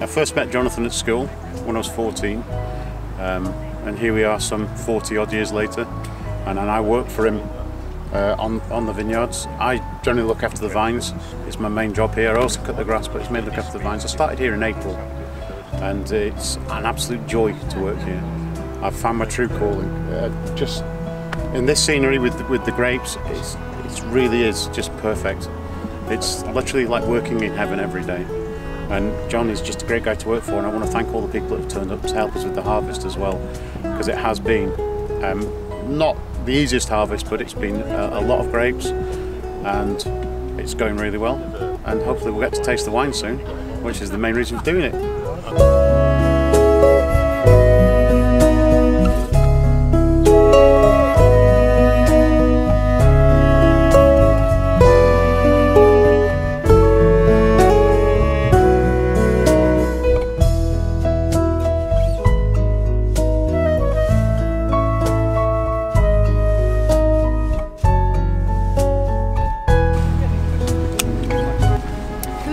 I first met Jonathan at school when I was 14, and here we are some 40 odd years later, and I work for him on the vineyards. I generally look after the vines. It's my main job here. I also cut the grass, but it's mainly look after the vines. I started here in April, and it's an absolute joy to work here. I've found my true calling. Just in this scenery with the grapes, it really is just perfect. It's literally like working in heaven every day. And John is just a great guy to work for, and I want to thank all the people that have turned up to help us with the harvest as well, because it has been not the easiest harvest, but it's been a lot of grapes, and it's going really well, and hopefully we'll get to taste the wine soon, which is the main reason for doing it.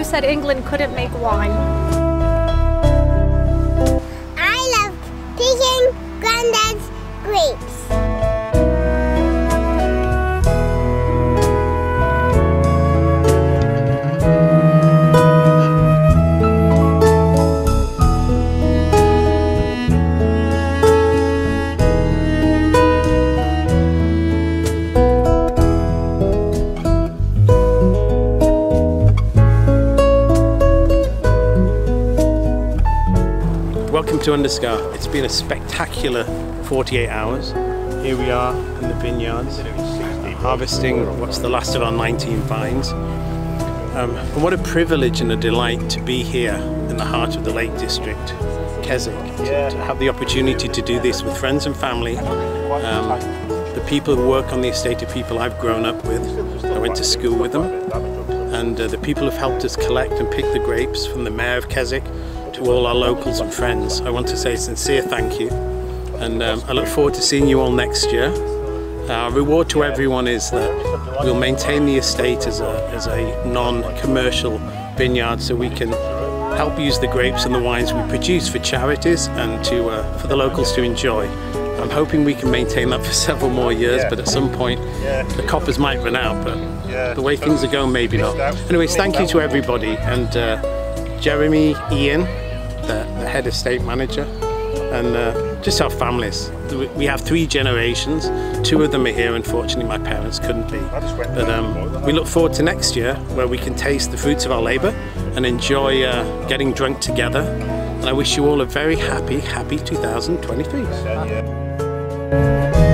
Said England couldn't make wine. I love picking Granddad's grapes. Welcome to Underscar. It's been a spectacular 48 hours. Here we are in the vineyards, harvesting what's the last of our 19 vines. And what a privilege and a delight to be here in the heart of the Lake District, Keswick, to have the opportunity to do this with friends and family. The people who work on the estate are people I've grown up with. I went to school with them. And the people who've helped us collect and pick the grapes, from the Mayor of Keswick to all our locals and friends. I want to say a sincere thank you, and I look forward to seeing you all next year. Our reward to everyone is that we'll maintain the estate as a non-commercial vineyard, so we can help use the grapes and the wines we produce for charities and for the locals to enjoy. I'm hoping we can maintain that for several more years, but at some point the coppers might run out, but the way things are going, maybe not. Anyways, thank you to everybody, and Jeremy, Ian, the head estate manager, and just our families. We have 3 generations. 2 of them are here. Unfortunately, my parents couldn't be. But we look forward to next year, where we can taste the fruits of our labour and enjoy getting drunk together. And I wish you all a very happy 2023.